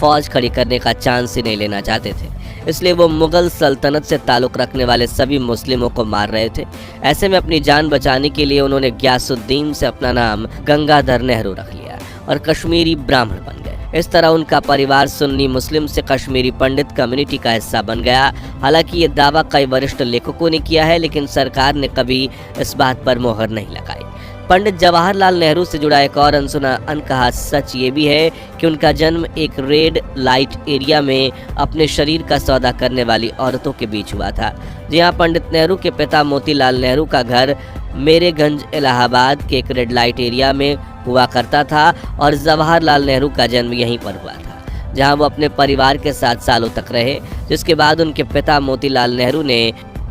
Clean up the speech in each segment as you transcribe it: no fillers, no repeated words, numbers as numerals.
फौज खड़ी करने का चांस ही नहीं लेना चाहते थे। इसलिए वो मुगल सल्तनत से ताल्लुक़ रखने वाले सभी मुस्लिमों को मार रहे थे। ऐसे में अपनी जान बचाने के लिए उन्होंने गियासुद्दीन से अपना नाम गंगाधर नेहरू रख लिया और कश्मीरी ब्राह्मण बन गए। इस तरह उनका परिवार सुन्नी मुस्लिम से कश्मीरी पंडित कम्युनिटी का हिस्सा बन गया। हालांकि ये दावा कई वरिष्ठ लेखकों ने किया है, लेकिन सरकार ने कभी इस बात पर मोहर नहीं लगाई। पंडित जवाहरलाल नेहरू से जुड़ा एक और अनसुना अनकहा सच ये भी है कि उनका जन्म एक रेड लाइट एरिया में अपने शरीर का सौदा करने वाली औरतों के बीच हुआ था। जी हाँ, पंडित नेहरू के पिता मोतीलाल नेहरू का घर मेरेगंज इलाहाबाद के एक रेड लाइट एरिया में हुआ करता था और जवाहरलाल नेहरू का जन्म यहीं पर हुआ था, जहां वो अपने परिवार के साथ सालों तक रहे। जिसके बाद उनके पिता मोतीलाल नेहरू ने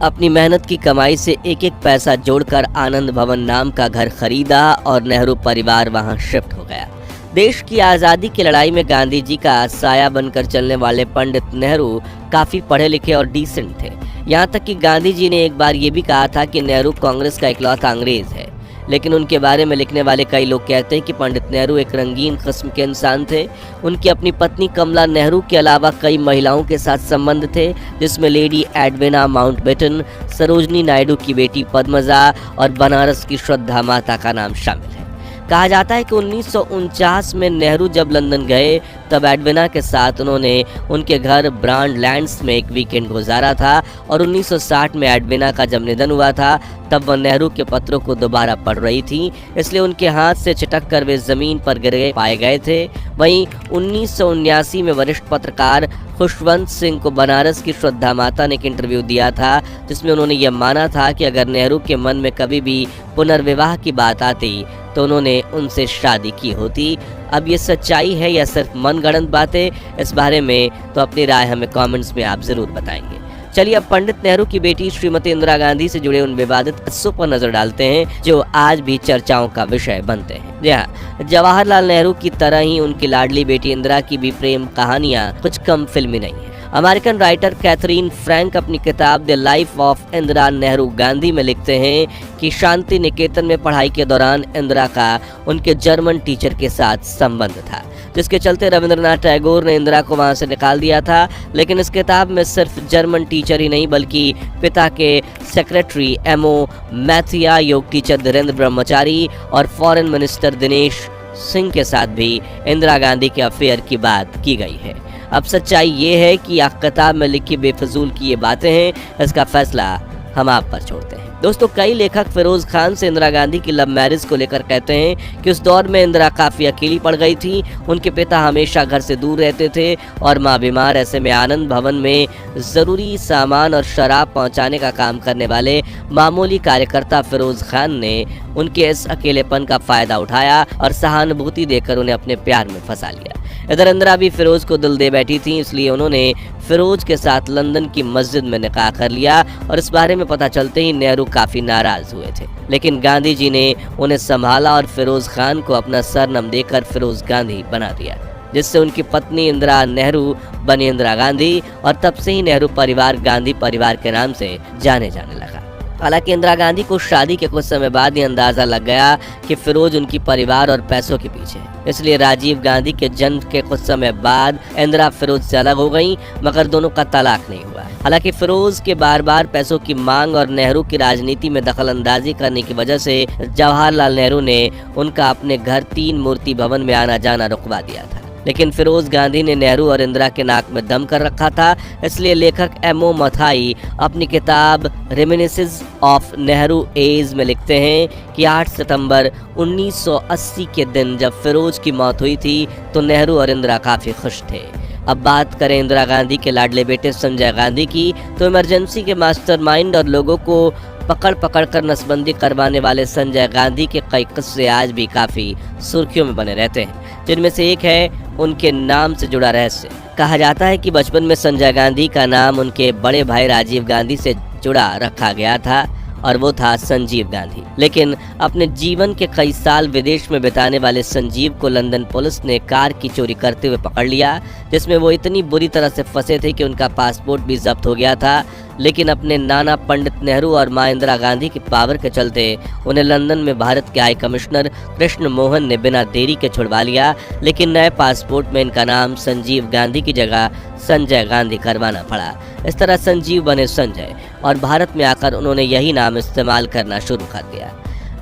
अपनी मेहनत की कमाई से एक एक पैसा जोड़कर आनंद भवन नाम का घर खरीदा और नेहरू परिवार वहां शिफ्ट हो गया। देश की आज़ादी की लड़ाई में गांधी जी का साया बनकर चलने वाले पंडित नेहरू काफ़ी पढ़े लिखे और डिसेंट थे। यहाँ तक कि गांधी जी ने एक बार ये भी कहा था कि नेहरू कांग्रेस का इकलौता अंग्रेज है। लेकिन उनके बारे में लिखने वाले कई लोग कहते हैं कि पंडित नेहरू एक रंगीन किस्म के इंसान थे। उनकी अपनी पत्नी कमला नेहरू के अलावा कई महिलाओं के साथ संबंध थे, जिसमें lady Edwina Mountbatten, Sarojini Naidu की बेटी पद्मजा और बनारस की श्रद्धा माता का नाम शामिल है। कहा जाता है कि 1949 में नेहरू जब लंदन गए तब एडविना के साथ उन्होंने उनके घर ब्रांड लैंड्स में एक वीकेंड गुजारा था और 1960 में एडविना का जब निधन हुआ था तब वह नेहरू के पत्रों को दोबारा पढ़ रही थी, इसलिए उनके हाथ से छिटक कर वे जमीन पर गिरे पाए गए थे। वहीं 1979 में वरिष्ठ पत्रकार खुशवंत सिंह को बनारस की श्रद्धा माता ने एक इंटरव्यू दिया था, जिसमें उन्होंने यह माना था कि अगर नेहरू के मन में कभी भी पुनर्विवाह की बात आती तो उन्होंने उनसे शादी की होती। अब ये सच्चाई है या सिर्फ मनगढ़ंत बातें, इस बारे में तो अपनी राय हमें कमेंट्स में आप जरूर बताएंगे। चलिए अब पंडित नेहरू की बेटी श्रीमती इंदिरा गांधी से जुड़े उन विवादित किस्सों पर नजर डालते हैं जो आज भी चर्चाओं का विषय बनते हैं। जी हाँ, जवाहरलाल नेहरू की तरह ही उनकी लाडली बेटी इंदिरा की भी प्रेम कहानियां कुछ कम फिल्मी नहीं है। अमेरिकन राइटर कैथरीन फ्रैंक अपनी किताब the life of Indira Nehru Gandhi में लिखते हैं कि शांति निकेतन में पढ़ाई के दौरान इंदिरा का उनके जर्मन टीचर के साथ संबंध था, जिसके चलते रविंद्रनाथ टैगोर ने इंदिरा को वहां से निकाल दिया था। लेकिन इस किताब में सिर्फ जर्मन टीचर ही नहीं बल्कि पिता के सेक्रेटरी एमओ मैथिया, योग टीचर धीरेन्द्र ब्रह्मचारी और फॉरेन मिनिस्टर दिनेश सिंह के साथ भी इंदिरा गांधी के अफेयर की बात की गई है। अब सच्चाई ये है कि यह किताब में लिखी बेफजूल की ये बातें हैं, इसका फैसला हम आप पर छोड़ते हैं। दोस्तों, कई लेखक फिरोज खान से इंदिरा गांधी की लव मैरिज को लेकर कहते हैं कि उस दौर में इंदिरा काफ़ी अकेली पड़ गई थी। उनके पिता हमेशा घर से दूर रहते थे और माँ बीमार। ऐसे में आनंद भवन में ज़रूरी सामान और शराब पहुंचाने का काम करने वाले मामूली कार्यकर्ता फिरोज खान ने उनके इस अकेलेपन का फ़ायदा उठाया और सहानुभूति देकर उन्हें अपने प्यार में फंसा लिया। इधर इंदिरा भी फिरोज को दिल दे बैठी थी, इसलिए उन्होंने फिरोज के साथ लंदन की मस्जिद में निकाह कर लिया और इस बारे में पता चलते ही नेहरू काफ़ी नाराज हुए थे। लेकिन गांधी जी ने उन्हें संभाला और फिरोज खान को अपना सरनाम देकर फिरोज गांधी बना दिया, जिससे उनकी पत्नी इंदिरा नेहरू बनी इंदिरा गांधी और तब से ही नेहरू परिवार गांधी परिवार के नाम से जाने जाने लगा। हालांकि इंदिरा गांधी को शादी के कुछ समय बाद ही अंदाजा लग गया कि फिरोज उनकी परिवार और पैसों के पीछे है, इसलिए राजीव गांधी के जन्म के कुछ समय बाद इंदिरा फिरोज से अलग हो गईं, मगर दोनों का तलाक नहीं हुआ। हालांकि फिरोज के बार बार पैसों की मांग और नेहरू की राजनीति में दखल अंदाजी करने की वजह से जवाहरलाल नेहरू ने उनका अपने घर 3 मूर्ति भवन में आना जाना रुकवा दिया था। लेकिन फिरोज गांधी ने नेहरू और इंदिरा के नाक में दम कर रखा था, इसलिए लेखक एमओ मथाई अपनी किताब रेमिनिसेंस ऑफ नेहरू एज में लिखते हैं कि 8 सितंबर 1980 के दिन जब फिरोज की मौत हुई थी तो नेहरू और इंदिरा काफ़ी खुश थे। अब बात करें इंदिरा गांधी के लाडले बेटे संजय गांधी की, तो इमरजेंसी के मास्टरमाइंड और लोगों को पकड़ कर नसबंदी करवाने वाले संजय गांधी के कई किस्से आज भी काफ़ी सुर्खियों में बने रहते हैं, जिनमें से एक है उनके नाम से जुड़ा रहस्य। कहा जाता है कि बचपन में संजय गांधी का नाम उनके बड़े भाई राजीव गांधी से जुड़ा रखा गया था और वो था संजीव गांधी। लेकिन अपने जीवन के कई साल विदेश में बिताने वाले संजीव को लंदन पुलिस ने कार की चोरी करते हुए पकड़ लिया, जिसमें वो इतनी बुरी तरह से फंसे थे कि उनका पासपोर्ट भी जब्त हो गया था। लेकिन अपने नाना पंडित नेहरू और मां इंदिरा गांधी की पावर के चलते उन्हें लंदन में भारत के हाई कमिश्नर कृष्ण मोहन ने बिना देरी के छुड़वा लिया। लेकिन नए पासपोर्ट में इनका नाम संजीव गांधी की जगह संजय गांधी करवाना पड़ा। इस तरह संजीव बने संजय और भारत में आकर उन्होंने यही नाम इस्तेमाल करना शुरू कर दिया।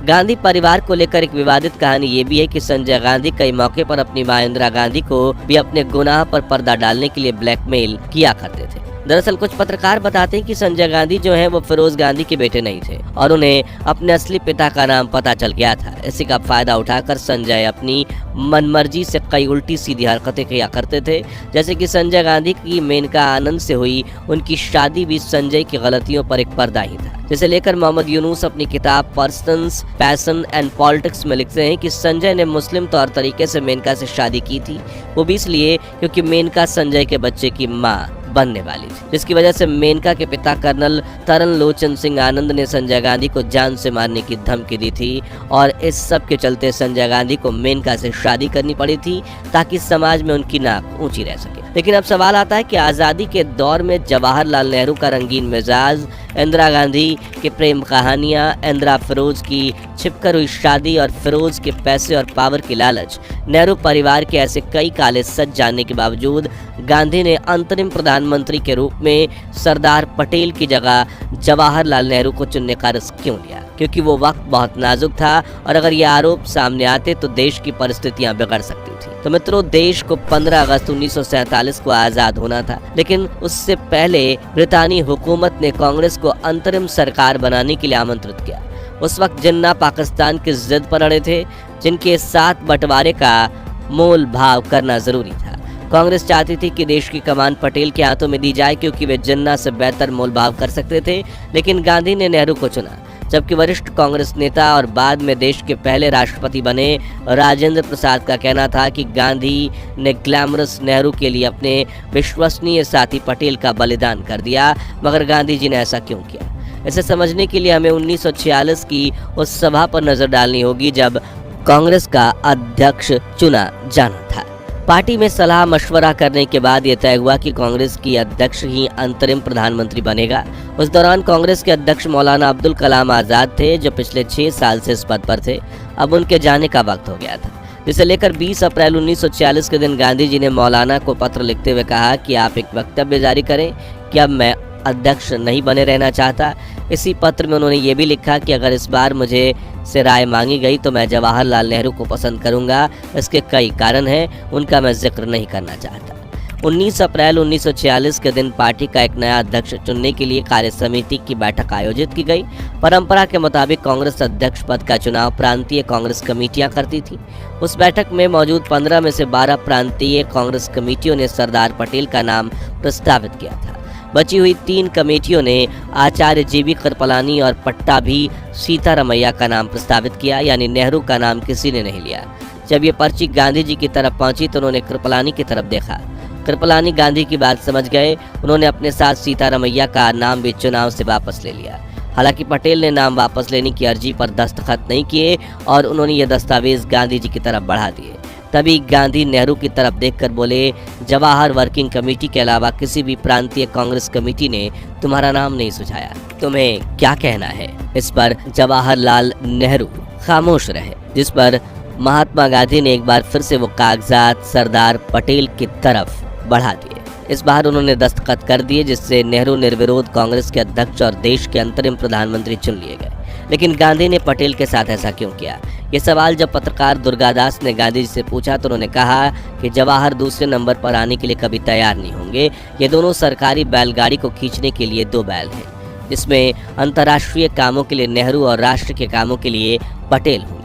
गांधी परिवार को लेकर एक विवादित कहानी ये भी है कि संजय गांधी कई मौके पर अपनी मां इंदिरा गांधी को भी अपने गुनाह पर पर्दा डालने के लिए ब्लैकमेल किया करते थे। दरअसल कुछ पत्रकार बताते हैं कि संजय गांधी जो है वो फिरोज गांधी के बेटे नहीं थे और उन्हें अपने असली पिता का नाम पता चल गया था। इसी का फायदा उठाकर संजय अपनी मनमर्जी से कई उल्टी सीधी हरकतें किया करते थे। जैसे कि संजय गांधी की मेनका आनंद से हुई उनकी शादी भी संजय की गलतियों पर एक पर्दा ही था, जिसे लेकर मोहम्मद यूनुस अपनी किताब पर्सन्स पैशन एंड पॉलिटिक्स में लिखते हैं कि संजय ने मुस्लिम तौर तरीके से मेनका से शादी की थी, वो भी इसलिए क्योंकि मेनका संजय के बच्चे की मां बनने वाली थी, जिसकी वजह से मेनका के पिता कर्नल तरन लोचन सिंह आनंद ने संजय गांधी को जान से मारने की धमकी दी थी और इस सब के चलते संजय गांधी को मेनका से शादी करनी पड़ी थी ताकि समाज में उनकी नाक ऊंची रह सके। लेकिन अब सवाल आता है कि आज़ादी के दौर में जवाहरलाल नेहरू का रंगीन मिजाज, इंदिरा गांधी के प्रेम कहानियां, इंदिरा फिरोज की छिपकर हुई शादी और फिरोज के पैसे और पावर की लालच, नेहरू परिवार के ऐसे कई काले सच जानने के बावजूद गांधी ने अंतरिम प्रधानमंत्री के रूप में सरदार पटेल की जगह जवाहरलाल नेहरू को चुनने का रिस्क क्यों लिया? क्योंकि वो वक्त बहुत नाजुक था और अगर ये आरोप सामने आते तो देश की परिस्थितियां बिगड़ सकती थी। तो मित्रों, देश को 15 अगस्त 1947 को आज़ाद होना था, लेकिन उससे पहले ब्रितानी हुकूमत ने कांग्रेस को अंतरिम सरकार बनाने के लिए आमंत्रित किया। उस वक्त जिन्ना पाकिस्तान की जिद पर अड़े थे, जिनके साथ बंटवारे का मोल भाव करना जरूरी था। कांग्रेस चाहती थी कि देश की कमान पटेल के हाथों में दी जाए क्योंकि वे जिन्ना से बेहतर मोल भाव कर सकते थे, लेकिन गांधी ने नेहरू को चुना। जबकि वरिष्ठ कांग्रेस नेता और बाद में देश के पहले राष्ट्रपति बने राजेंद्र प्रसाद का कहना था कि गांधी ने ग्लैमरस नेहरू के लिए अपने विश्वसनीय साथी पटेल का बलिदान कर दिया, मगर गांधी जी ने ऐसा क्यों किया? इसे समझने के लिए हमें 1946 की उस सभा पर नजर डालनी होगी जब कांग्रेस का अध्यक्ष चुना जाना था। पार्टी में सलाह मशवरा करने के बाद यह तय हुआ कि कांग्रेस की अध्यक्ष ही अंतरिम प्रधानमंत्री बनेगा। उस दौरान कांग्रेस के अध्यक्ष मौलाना अब्दुल कलाम आज़ाद थे, जो पिछले 6 साल से इस पद पर थे। अब उनके जाने का वक्त हो गया था, जिसे लेकर 20 अप्रैल 1946 के दिन गांधी जी ने मौलाना को पत्र लिखते हुए कहा कि आप एक वक्तव्य जारी करें कि अब मैं अध्यक्ष नहीं बने रहना चाहता। इसी पत्र में उन्होंने ये भी लिखा कि अगर इस बार मुझे से राय मांगी गई तो मैं जवाहरलाल नेहरू को पसंद करूंगा। इसके कई कारण हैं, उनका मैं जिक्र नहीं करना चाहता। 19 अप्रैल 1946 के दिन पार्टी का एक नया अध्यक्ष चुनने के लिए कार्य समिति की बैठक आयोजित की गई। परंपरा के मुताबिक कांग्रेस अध्यक्ष पद का चुनाव प्रांतीय कांग्रेस कमेटियां करती थी। उस बैठक में मौजूद 15 में से 12 प्रांतीय कांग्रेस कमेटियों ने सरदार पटेल का नाम प्रस्तावित किया था। बची हुई 3 कमेटियों ने आचार्य जीवी कृपलानी और पट्टाभी सीतारमैया का नाम प्रस्तावित किया, यानी नेहरू का नाम किसी ने नहीं लिया। जब ये पर्ची गांधी जी की तरफ पहुंची तो उन्होंने कृपलानी की तरफ देखा। कृपलानी गांधी की बात समझ गए। उन्होंने अपने साथ सीतारमैया का नाम भी चुनाव से वापस ले लिया। हालांकि पटेल ने नाम वापस लेने की अर्जी पर दस्तखत नहीं किए और उन्होंने ये दस्तावेज गांधी जी की तरफ बढ़ा दिए। तभी गांधी नेहरू की तरफ देखकर बोले, जवाहर वर्किंग कमेटी के अलावा किसी भी प्रांतीय कांग्रेस कमेटी ने तुम्हारा नाम नहीं सुझाया, तुम्हें क्या कहना है? इस पर जवाहरलाल नेहरू खामोश रहे, जिस पर महात्मा गांधी ने एक बार फिर से वो कागजात सरदार पटेल की तरफ बढ़ा दिए। इस बार उन्होंने दस्तखत कर दिए, जिससे नेहरू निर्विरोध कांग्रेस के अध्यक्ष और देश के अंतरिम प्रधानमंत्री चुन लिए गए। लेकिन गांधी ने पटेल के साथ ऐसा क्यों किया? ये सवाल जब पत्रकार दुर्गादास ने गांधी जी से पूछा तो उन्होंने कहा कि जवाहर दूसरे नंबर पर आने के लिए कभी तैयार नहीं होंगे। ये दोनों सरकारी बैलगाड़ी को खींचने के लिए 2 बैल हैं, जिसमें अंतर्राष्ट्रीय कामों के लिए नेहरू और राष्ट्र के कामों के लिए पटेल होंगे।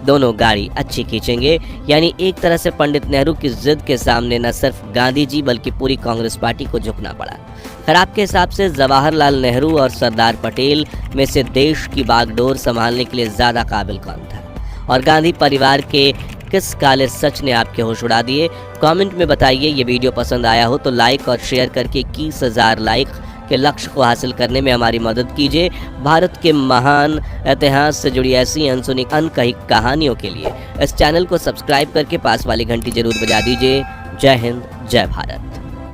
दोनों गाड़ी अच्छी खींचेंगे। यानी एक तरह से पंडित नेहरू की जिद के सामने न सिर्फ गांधी जी बल्कि पूरी कांग्रेस पार्टी को झुकना पड़ा। खैर, आपके हिसाब से जवाहरलाल नेहरू और सरदार पटेल में से देश की बागडोर संभालने के लिए ज्यादा काबिल कौन था? और गांधी परिवार के किस काले सच ने आपके होश उड़ा दिए? कमेंट में बताइए। ये वीडियो पसंद आया हो तो लाइक और शेयर करके 21,000 लाइक के लक्ष्य को हासिल करने में हमारी मदद कीजिए। भारत के महान इतिहास से जुड़ी ऐसी अनसुनी अनकही कहानियों के लिए इस चैनल को सब्सक्राइब करके पास वाली घंटी जरूर बजा दीजिए। जय हिंद, जय भारत।